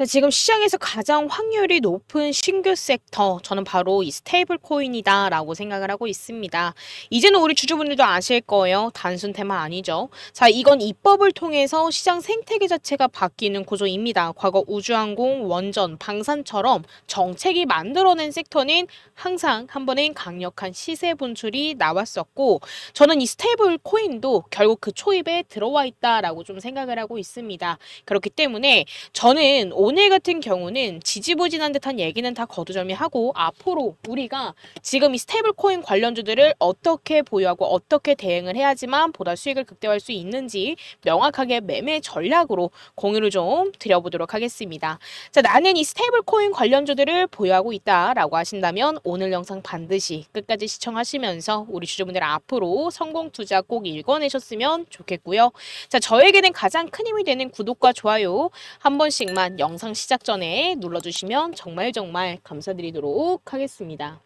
지금 시장에서 가장 확률이 높은 신규 섹터, 저는 바로 이 스테이블 코인이다라고 생각을 하고 있습니다. 이제는 우리 주주분들도 아실 거예요. 단순 테마 아니죠. 자, 이건 입법을 통해서 시장 생태계 자체가 바뀌는 구조입니다. 과거 우주항공, 원전, 방산처럼 정책이 만들어낸 섹터는 항상 한 번은 강력한 시세 분출이 나왔었고, 저는 이 스테이블 코인도 결국 그 초입에 들어와 있다라고 좀 생각을 하고 있습니다. 그렇기 때문에 저는 오늘 같은 경우는 지지부진한 듯한 얘기는 다 거두절미하고, 앞으로 우리가 지금 이 스테이블 코인 관련주들을 어떻게 보유하고 어떻게 대응을 해야지만 보다 수익을 극대화할 수 있는지 명확하게 매매 전략으로 공유를 좀 드려보도록 하겠습니다. 자, 나는 이 스테이블 코인 관련주들을 보유하고 있다라고 하신다면 오늘 영상 반드시 끝까지 시청하시면서 우리 주주분들 앞으로 성공 투자 꼭 읽어내셨으면 좋겠고요. 자, 저에게는 가장 큰 힘이 되는 구독과 좋아요 한 번씩만 영상 시작 전에 눌러주시면 정말 감사드리도록 하겠습니다.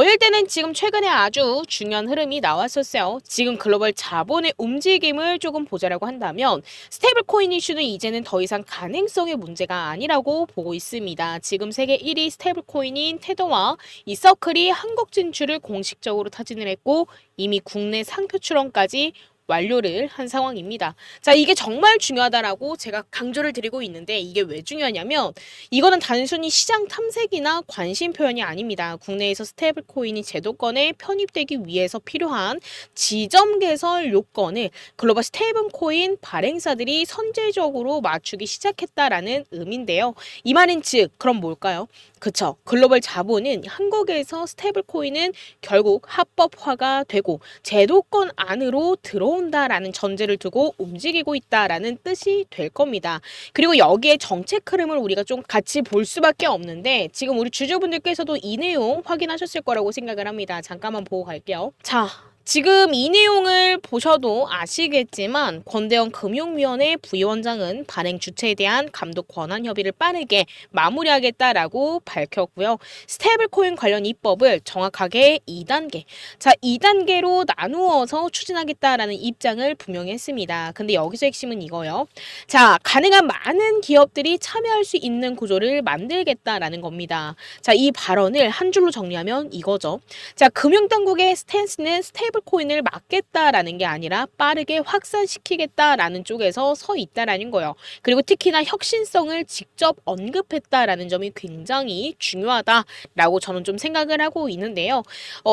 일단은 지금 최근에 아주 중요한 흐름이 나왔었어요. 지금 글로벌 자본의 움직임을 조금 보자라고 한다면 스테이블 코인 이슈는 이제는 더 이상 가능성의 문제가 아니라고 보고 있습니다. 지금 세계 1위 스테이블 코인인 테더와 이 서클이 한국 진출을 공식적으로 타진을 했고, 이미 국내 상표 출원까지 완료를 한 상황입니다. 자, 이게 정말 중요하다라고 제가 강조를 드리고 있는데, 이게 왜 중요하냐면 이거는 단순히 시장 탐색이나 관심 표현이 아닙니다. 국내에서 스테이블 코인이 제도권에 편입되기 위해서 필요한 지점 개설 요건을 글로벌 스테이블 코인 발행사들이 선제적으로 맞추기 시작했다라는 의미인데요. 이 말인 즉 그럼 뭘까요? 그쵸. 글로벌 자본은 한국에서 스테이블 코인은 결국 합법화가 되고 제도권 안으로 들어온다라는 전제를 두고 움직이고 있다라는 뜻이 될 겁니다. 그리고 여기에 정책 흐름을 우리가 좀 같이 볼 수밖에 없는데, 지금 우리 주주분들께서도 이 내용 확인하셨을 거라고 생각을 합니다. 잠깐만 보고 갈게요. 자, 지금 이 내용을 보셔도 아시겠지만 권대영 금융위원회 부위원장은 발행 주체에 대한 감독 권한 협의를 빠르게 마무리하겠다라고 밝혔고요. 스테이블 코인 관련 입법을 정확하게 2단계, 자 2단계로 나누어서 추진하겠다라는 입장을 분명히 했습니다. 근데 여기서 핵심은 이거요. 자, 가능한 많은 기업들이 참여할 수 있는 구조를 만들겠다라는 겁니다. 자, 이 발언을 한 줄로 정리하면 이거죠. 자, 금융당국의 스탠스는 스테이블 코인을 막겠다라는 게 아니라 빠르게 확산시키겠다라는 쪽에서 서 있다라는 거예요. 그리고 특히나 혁신성을 직접 언급했다라는 점이 굉장히 중요하다라고 저는 좀 생각을 하고 있는데요.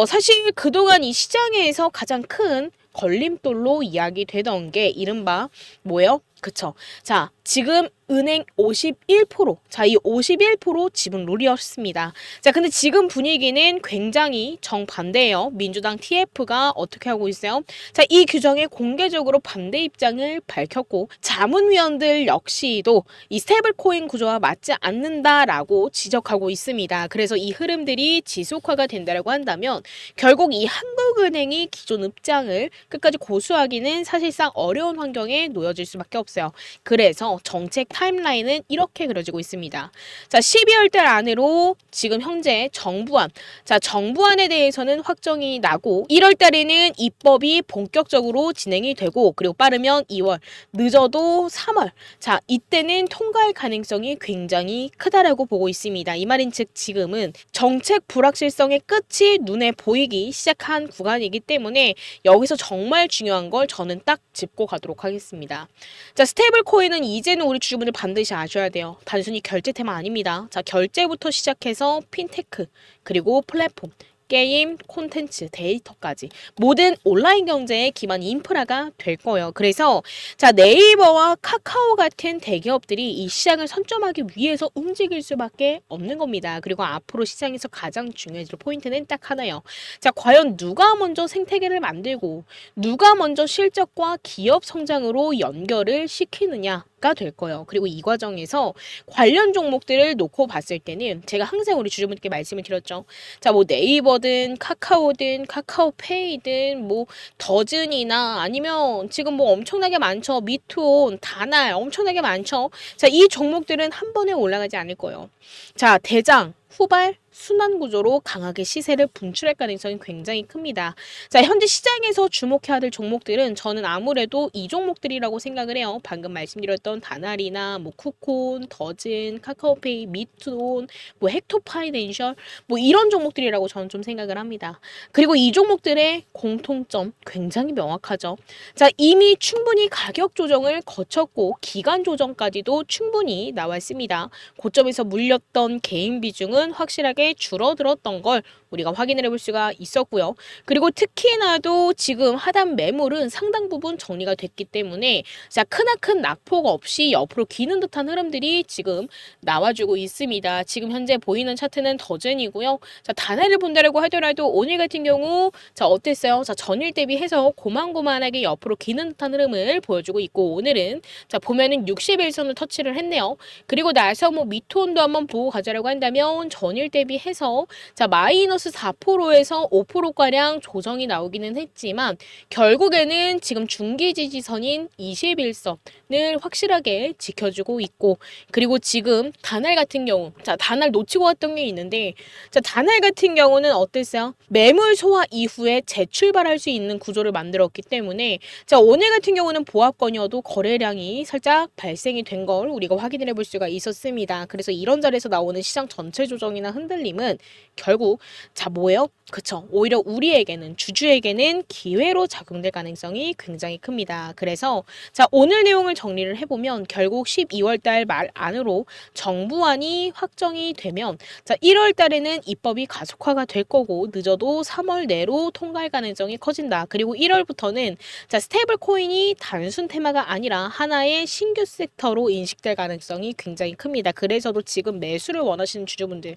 사실 그동안 이 시장에서 가장 큰 걸림돌로 이야기되던 게 이른바 뭐예요? 그쵸. 자, 지금 은행 51%, 자, 이 51% 지분 룰이었습니다. 자, 근데 지금 분위기는 굉장히 정반대예요. 민주당 TF가 어떻게 하고 있어요? 자, 이 규정에 공개적으로 반대 입장을 밝혔고, 자문위원들 역시도 이 스테이블 코인 구조와 맞지 않는다라고 지적하고 있습니다. 그래서 이 흐름들이 지속화가 된다라고 한다면 결국 이 한국은행이 기존 입장을 끝까지 고수하기는 사실상 어려운 환경에 놓여질 수밖에 없어요. 그래서 정책 타임라인은 이렇게 그려지고 있습니다. 자, 12월 달 안으로 지금 현재 정부안, 자, 정부안에 대해서는 확정이 나고 1월 달에는 입법이 본격적으로 진행이 되고, 그리고 빠르면 2월, 늦어도 3월. 자, 이때는 통과할 가능성이 굉장히 크다라고 보고 있습니다. 이 말인 즉 지금은 정책 불확실성의 끝이 눈에 보이기 시작한 구간이기 때문에 여기서 정말 중요한 걸 저는 딱 짚고 가도록 하겠습니다. 자, 스테이블 코인은 이제는 우리 주주분들 반드시 아셔야 돼요. 단순히 결제 테마 아닙니다. 자, 결제부터 시작해서 핀테크, 그리고 플랫폼, 게임, 콘텐츠, 데이터까지 모든 온라인 경제의 기반 인프라가 될 거예요. 그래서 자, 네이버와 카카오 같은 대기업들이 이 시장을 선점하기 위해서 움직일 수밖에 없는 겁니다. 그리고 앞으로 시장에서 가장 중요해질 포인트는 딱 하나예요. 자, 과연 누가 먼저 생태계를 만들고 누가 먼저 실적과 기업 성장으로 연결을 시키느냐 가 될 거예요. 그리고 이 과정에서 관련 종목들을 놓고 봤을 때는 제가 항상 우리 주주분들께 말씀을 드렸죠. 자, 뭐 네이버든 카카오든 카카오페이든 뭐 더즌이나 아니면 지금 뭐 엄청나게 많죠. 미투온, 다날 엄청나게 많죠. 자, 이 종목들은 한 번에 올라가지 않을 거예요. 자, 대장, 후발, 순환 구조로 강하게 시세를 분출할 가능성이 굉장히 큽니다. 자, 현재 시장에서 주목해야 될 종목들은 저는 아무래도 이 종목들이라고 생각을 해요. 방금 말씀드렸던 다나리나 뭐 쿠콘, 더진, 카카오페이, 미톤, 뭐 헥토파이낸셜 뭐 이런 종목들이라고 저는 좀 생각을 합니다. 그리고 이 종목들의 공통점 굉장히 명확하죠. 자, 이미 충분히 가격 조정을 거쳤고 기간 조정까지도 충분히 나왔습니다. 고점에서 물렸던 개인 비중은 확실하게 줄어들었던 걸 우리가 확인을 해볼 수가 있었고요. 그리고 특히나도 지금 하단 매물은 상당 부분 정리가 됐기 때문에 자, 크나큰 낙폭 없이 옆으로 기는 듯한 흐름들이 지금 나와주고 있습니다. 지금 현재 보이는 차트는 더젠이고요. 자, 단해를 본다라고 하더라도 오늘 같은 경우 자, 어땠어요? 자, 전일 대비해서 고만고만하게 옆으로 기는 듯한 흐름을 보여주고 있고 오늘은 자, 보면은 61선을 터치를 했네요. 그리고 나서 뭐 미톤도 한번 보고 가자라고 한다면 전일 대비해서 자, 마이너스 4%에서 5%가량 조정이 나오기는 했지만 결국에는 지금 중기 지지선인 21선을 확실하게 지켜주고 있고 그리고 지금 다날 같은 경우 자, 다날 놓치고 왔던 게 있는데 자, 다날 같은 경우는 어땠어요? 매물 소화 이후에 재출발할 수 있는 구조를 만들었기 때문에 자, 오늘 같은 경우는 보합권이어도 거래량이 살짝 발생이 된 걸 우리가 확인을 해볼 수가 있었습니다. 그래서 이런 자리에서 나오는 시장 전체 조정이나 흔들림은 결국 자, 뭐예요? 그쵸. 오히려 우리에게는 주주에게는 기회로 작용될 가능성이 굉장히 큽니다. 그래서 자, 오늘 내용을 정리를 해보면 결국 12월 달 말 안으로 정부안이 확정이 되면 자, 1월 달에는 입법이 가속화가 될 거고 늦어도 3월 내로 통과할 가능성이 커진다. 그리고 1월부터는 자, 스테이블 코인이 단순 테마가 아니라 하나의 신규 섹터로 인식될 가능성이 굉장히 큽니다. 그래서도 지금 매수를 원하시는 주주분들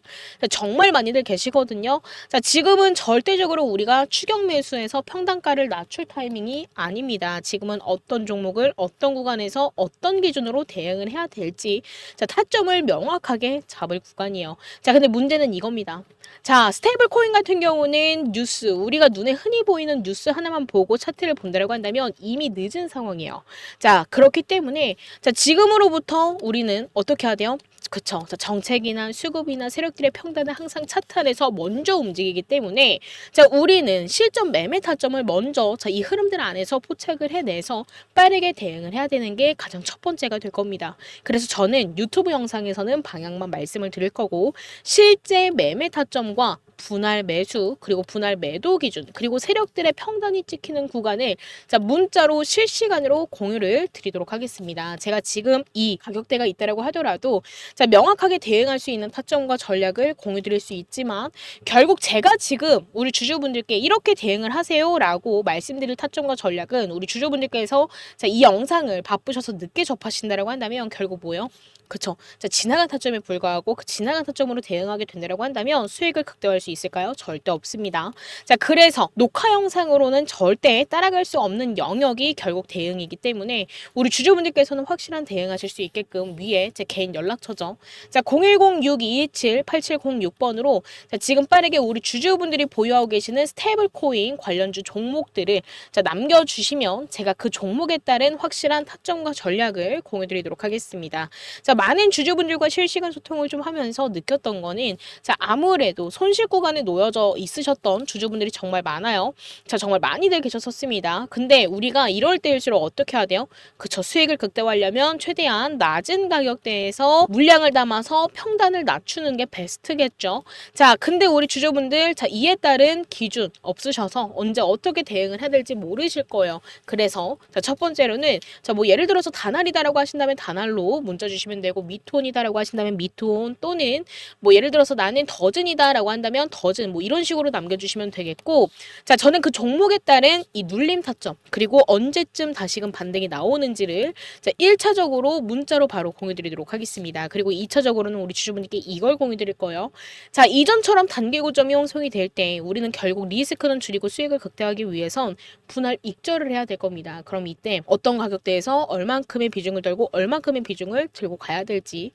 정말 많이들 계시거든요. 자, 지금은 절대적으로 우리가 추격 매수해서 평단가를 낮출 타이밍이 아닙니다. 지금은 어떤 종목을 어떤 구간에서 어떤 기준으로 대응을 해야 될지 자, 타점을 명확하게 잡을 구간이에요. 자, 근데 문제는 이겁니다. 자, 스테이블 코인 같은 경우는 뉴스, 우리가 눈에 흔히 보이는 뉴스 하나만 보고 차트를 본다고 한다면 이미 늦은 상황이에요. 자, 그렇기 때문에 자, 지금으로부터 우리는 어떻게 해야 돼요? 그쵸. 자, 정책이나 수급이나 세력들의 평단은 항상 차트 안에서 먼저 움직이기 때문에 자, 우리는 실전 매매 타점을 먼저 자, 이 흐름들 안에서 포착을 해내서 빠르게 대응을 해야 되는 게 가장 첫 번째가 될 겁니다. 그래서 저는 유튜브 영상에서는 방향만 말씀을 드릴 거고 실제 매매 타점과 분할 매수 그리고 분할 매도 기준 그리고 세력들의 평단이 찍히는 구간을 자, 문자로 실시간으로 공유를 드리도록 하겠습니다. 제가 지금 이 가격대가 있다라고 하더라도 자, 명확하게 대응할 수 있는 타점과 전략을 공유 드릴 수 있지만 결국 제가 지금 우리 주주분들께 이렇게 대응을 하세요라고 말씀드릴 타점과 전략은 우리 주주분들께서 자, 이 영상을 바쁘셔서 늦게 접하신다라고 한다면 결국 뭐예요? 그쵸. 자, 지나간 타점에 불과하고 그 지나간 타점으로 대응하게 된다라고 한다면 수익을 극대화할 수 있을까요? 절대 없습니다. 자, 그래서 녹화 영상으로는 절대 따라갈 수 없는 영역이 결국 대응이기 때문에 우리 주주분들께서는 확실한 대응하실 수 있게끔 위에 제 개인 연락처죠. 자, 010-6227-8706번으로 자, 지금 빠르게 우리 주주분들이 보유하고 계시는 스테이블 코인 관련주 종목들을 자, 남겨주시면 제가 그 종목에 따른 확실한 타점과 전략을 공유드리도록 하겠습니다. 자, 많은 주주분들과 실시간 소통을 좀 하면서 느꼈던 거는 자, 아무래도 손실 구간에 놓여져 있으셨던 주주분들이 정말 많아요. 자, 정말 많이들 계셨었습니다. 근데 우리가 이럴 때일수록 어떻게 해야 돼요? 그쵸, 수익을 극대화하려면 최대한 낮은 가격대에서 물량을 담아서 평단을 낮추는 게 베스트겠죠. 자, 근데 우리 주주분들 자, 이에 따른 기준 없으셔서 언제 어떻게 대응을 해야 될지 모르실 거예요. 그래서 자, 첫 번째로는 자, 뭐 예를 들어서 다날이다라고 하신다면 다날로 문자 주시면 되고 미톤이다라고 하신다면 미톤 또는 뭐 예를 들어서 나는 더즌이다라고 한다면 더즌 뭐 이런 식으로 남겨주시면 되겠고 자, 저는 그 종목에 따른 이 눌림 타점 그리고 언제쯤 다시금 반등이 나오는지를 자, 1차적으로 문자로 바로 공유드리도록 하겠습니다. 그리고 2차적으로는 우리 주주분들께 이걸 공유드릴 거예요. 자, 이전처럼 단기 고점이 형성이 될 때 우리는 결국 리스크는 줄이고 수익을 극대화하기 위해선 분할 익절을 해야 될 겁니다. 그럼 이때 어떤 가격대에서 얼만큼의 비중을 들고 얼만큼의 비중을 들고 가야 될지에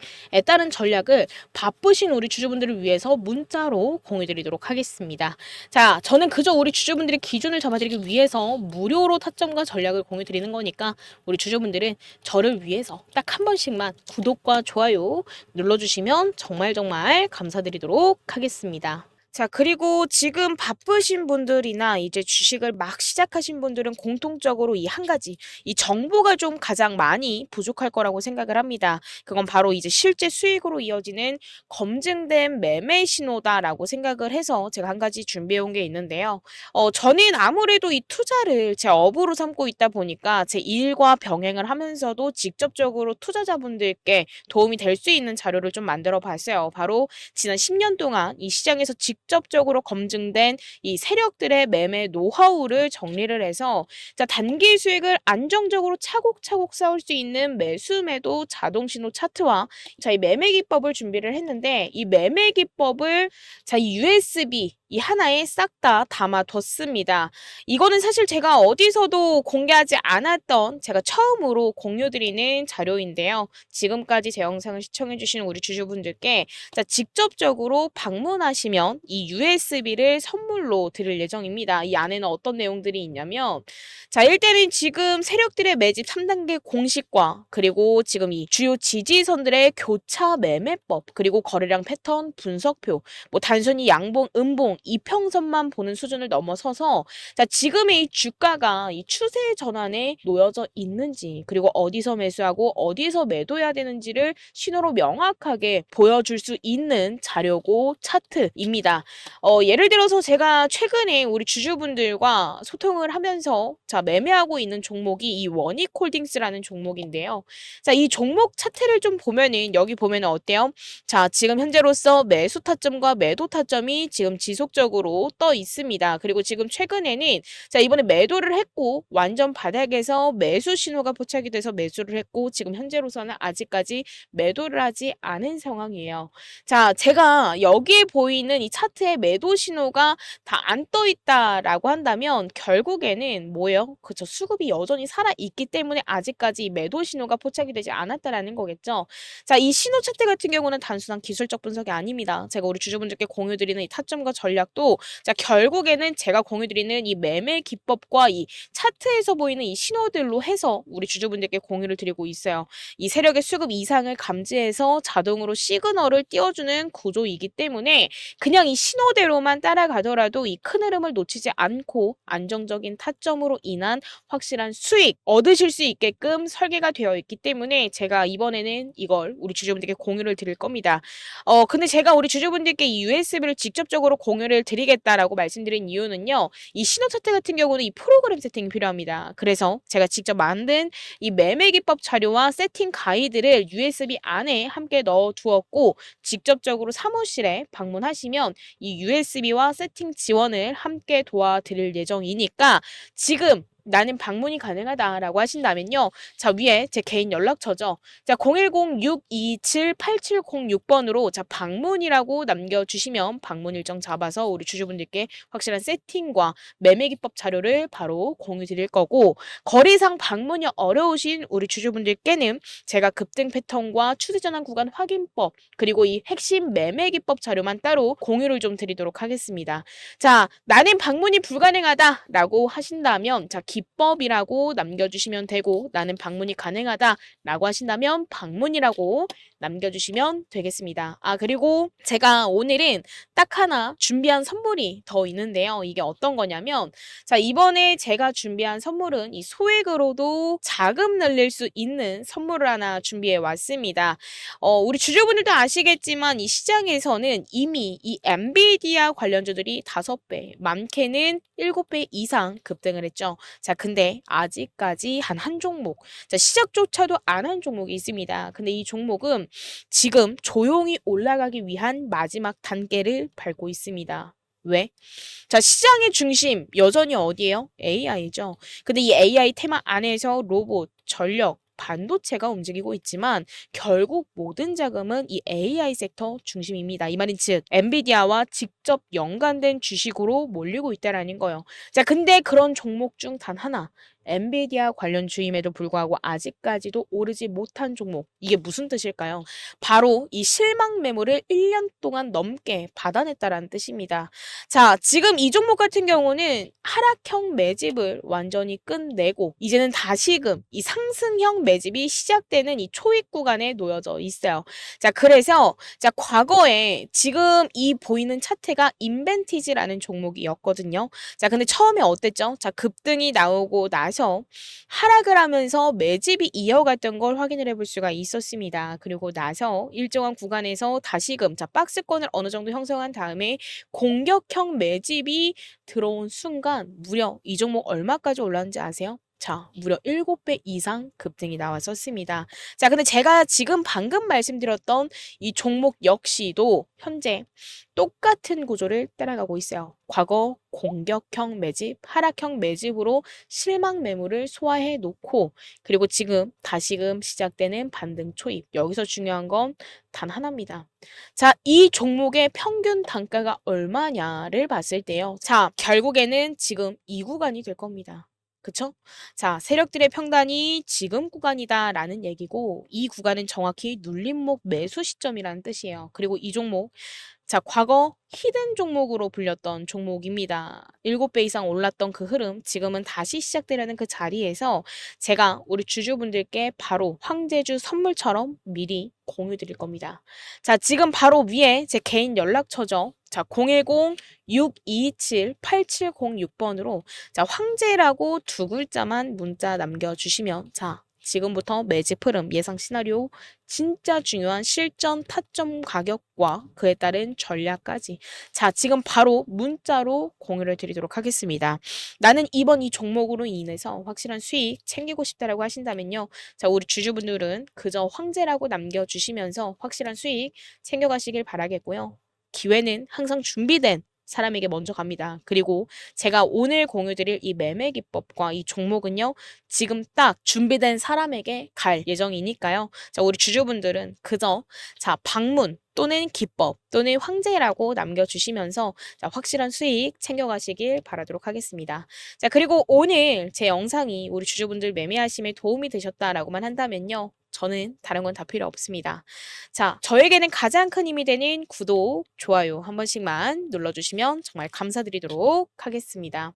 따른 전략을 바쁘신 우리 주주분들을 위해서 문자로 공유 공유 드리도록 하겠습니다. 자, 저는 그저 우리 주주분들의 기준을 잡아드리기 위해서 무료로 타점과 전략을 공유 드리는 거니까 우리 주주분들은 저를 위해서 딱 한 번씩만 구독과 좋아요 눌러주시면 정말 감사드리도록 하겠습니다. 자, 그리고 지금 바쁘신 분들이나 이제 주식을 막 시작하신 분들은 공통적으로 이 한 가지, 이 정보가 좀 가장 많이 부족할 거라고 생각을 합니다. 그건 바로 이제 실제 수익으로 이어지는 검증된 매매 신호다라고 생각을 해서 제가 한 가지 준비해 온 게 있는데요. 저는 아무래도 이 투자를 제 업으로 삼고 있다 보니까 제 일과 병행을 하면서도 직접적으로 투자자분들께 도움이 될 수 있는 자료를 좀 만들어 봤어요. 바로 지난 10년 동안 이 시장에서 직접적으로 검증된 이 세력들의 매매 노하우를 정리를 해서 자, 단기 수익을 안정적으로 차곡차곡 쌓을 수 있는 매수 매도 자동 신호 차트와 자, 이 매매 기법을 준비를 했는데 이 매매 기법을 자, 이 USB 이 하나에 싹 다 담아뒀습니다. 이거는 사실 제가 어디서도 공개하지 않았던 제가 처음으로 공유드리는 자료인데요. 지금까지 제 영상을 시청해주신 우리 주주분들께 자, 직접적으로 방문하시면 이 USB를 선물로 드릴 예정입니다. 이 안에는 어떤 내용들이 있냐면 자, 일단은 지금 세력들의 매집 3단계 공식과 그리고 지금 이 주요 지지선들의 교차 매매법 그리고 거래량 패턴 분석표 뭐 단순히 양봉, 음봉, 이평선만 보는 수준을 넘어서서 자, 지금의 이 주가가 이 추세 전환에 놓여져 있는지 그리고 어디서 매수하고 어디서 매도해야 되는지를 신호로 명확하게 보여줄 수 있는 자료고 차트입니다. 예를 들어서 제가 최근에 우리 주주분들과 소통을 하면서 자, 매매하고 있는 종목이 이 원익홀딩스라는 종목인데요. 자, 이 종목 차트를 좀 보면은 여기 보면은 어때요? 자, 지금 현재로서 매수 타점과 매도 타점이 지금 지속적으로 떠 있습니다. 그리고 지금 최근에는 자, 이번에 매도를 했고 완전 바닥에서 매수 신호가 포착이 돼서 매수를 했고 지금 현재로서는 아직까지 매도를 하지 않은 상황이에요. 자, 제가 여기에 보이는 이 차트의 매도 신호가 다 안 떠 있다라고 한다면 결국에는 뭐예요? 그쵸, 수급이 여전히 살아있기 때문에 아직까지 매도 신호가 포착이 되지 않았다라는 거겠죠. 자, 이 신호 차트 같은 경우는 단순한 기술적 분석이 아닙니다. 제가 우리 주주분들께 공유드리는 이 타점과 전략도 자, 결국에는 제가 공유드리는 이 매매 기법과 이 차트에서 보이는 이 신호들로 해서 우리 주주분들께 공유를 드리고 있어요. 이 세력의 수급 이상을 감지해서 자동으로 시그널을 띄워주는 구조이기 때문에 그냥 이 신호대로만 따라가더라도 이 큰 흐름을 놓치지 않고 안정적인 타점으로 인한 확실한 수익 얻으실 수 있게끔 설계가 되어 있기 때문에 제가 이번에는 이걸 우리 주주분들께 공유를 드릴 겁니다. 근데 제가 우리 주주분들께 이 USB를 직접적으로 공유를 드리겠다라고 말씀드린 이유는요. 이 신호 차트 같은 경우는 이 프로그램 세팅이 필요합니다. 그래서 제가 직접 만든 이 매매 기법 자료와 세팅 가이드를 USB 안에 함께 넣어 두었고 직접적으로 사무실에 방문하시면 이 USB와 세팅 지원을 함께 도와드릴 예정이니까 지금 나는 방문이 가능하다라고 하신다면요. 자, 위에 제 개인 연락처죠. 자, 010-627-8706번으로 자, 방문이라고 남겨주시면 방문 일정 잡아서 우리 주주분들께 확실한 세팅과 매매 기법 자료를 바로 공유 드릴 거고 거래상 방문이 어려우신 우리 주주분들께는 제가 급등 패턴과 추세 전환 구간 확인법 그리고 이 핵심 매매 기법 자료만 따로 공유를 좀 드리도록 하겠습니다. 자, 나는 방문이 불가능하다라고 하신다면 자, 기법이라고 남겨주시면 되고 나는 방문이 가능하다라고 하신다면 방문이라고 남겨주시면 되겠습니다. 그리고 제가 오늘은 딱 하나 준비한 선물이 더 있는데요. 이게 어떤 거냐면 자, 이번에 제가 준비한 선물은 이 소액으로도 자금 늘릴 수 있는 선물을 하나 준비해 왔습니다. 우리 주주분들도 아시겠지만 이 시장에서는 이미 이 엔비디아 관련주들이 5배, 많게는 7배 이상 급등을 했죠. 자, 근데 아직까지 한 종목, 자, 시작조차도 안 한 종목이 있습니다. 근데 이 종목은 지금 조용히 올라가기 위한 마지막 단계를 밟고 있습니다. 왜? 자, 시장의 중심 여전히 어디예요? AI죠. 근데 이 AI 테마 안에서 로봇, 전력, 반도체가 움직이고 있지만 결국 모든 자금은 이 AI 섹터 중심입니다. 이 말인 즉 엔비디아와 직접 연관된 주식으로 몰리고 있다라는 거예요. 자, 근데 그런 종목 중 단 하나 엔비디아 관련 주임에도 불구하고 아직까지도 오르지 못한 종목. 이게 무슨 뜻일까요? 바로 이 실망 매물을 1년 동안 넘게 받아냈다라는 뜻입니다. 자, 지금 이 종목 같은 경우는 하락형 매집을 완전히 끝내고 이제는 다시금 이 상승형 매집이 시작되는 이 초입 구간에 놓여져 있어요. 자, 그래서 자, 과거에 지금 이 보이는 차트가 인벤티지라는 종목이었거든요. 자, 근데 처음에 어땠죠? 자, 급등이 나오고 나서 하락을 하면서 매집이 이어갔던 걸 확인을 해볼 수가 있었습니다. 그리고 나서 일정한 구간에서 다시금 자, 박스권을 어느 정도 형성한 다음에 공격형 매집이 들어온 순간 무려 이 종목 얼마까지 올랐는지 아세요? 자, 무려 7배 이상 급등이 나왔었습니다. 자, 근데 제가 지금 방금 말씀드렸던 이 종목 역시도 현재 똑같은 구조를 따라가고 있어요. 과거 공격형 매집, 하락형 매집으로 실망 매물을 소화해 놓고 그리고 지금 다시금 시작되는 반등 초입. 여기서 중요한 건 단 하나입니다. 자, 이 종목의 평균 단가가 얼마냐를 봤을 때요. 자, 결국에는 지금 이 구간이 될 겁니다. 그쵸? 자, 세력들의 평단이 지금 구간이다라는 얘기고 이 구간은 정확히 눌림목 매수 시점이라는 뜻이에요. 그리고 이 종목 자, 과거 히든 종목으로 불렸던 종목입니다. 7배 이상 올랐던 그 흐름 지금은 다시 시작되려는 그 자리에서 제가 우리 주주분들께 바로 황제주 선물처럼 미리 공유 드릴 겁니다. 자, 지금 바로 위에 제 개인 연락처죠. 자, 010-6227-8706번으로 자, 황제라고 두 글자만 문자 남겨주시면 자, 지금부터 매집 흐름 예상 시나리오 진짜 중요한 실전 타점 가격과 그에 따른 전략까지 자, 지금 바로 문자로 공유를 드리도록 하겠습니다. 나는 이번 이 종목으로 인해서 확실한 수익 챙기고 싶다라고 하신다면요. 자, 우리 주주분들은 그저 황제라고 남겨주시면서 확실한 수익 챙겨가시길 바라겠고요. 기회는 항상 준비된 사람에게 먼저 갑니다. 그리고 제가 오늘 공유드릴 이 매매 기법과 이 종목은요, 지금 딱 준비된 사람에게 갈 예정이니까요. 자, 우리 주주분들은 그저 자, 방문 또는 기법 또는 황제라고 남겨주시면서 자, 확실한 수익 챙겨가시길 바라도록 하겠습니다. 자, 그리고 오늘 제 영상이 우리 주주분들 매매하심에 도움이 되셨다라고만 한다면요. 저는 다른 건 다 필요 없습니다. 자, 저에게는 가장 큰 힘이 되는 구독, 좋아요 한 번씩만 눌러주시면 정말 감사드리도록 하겠습니다.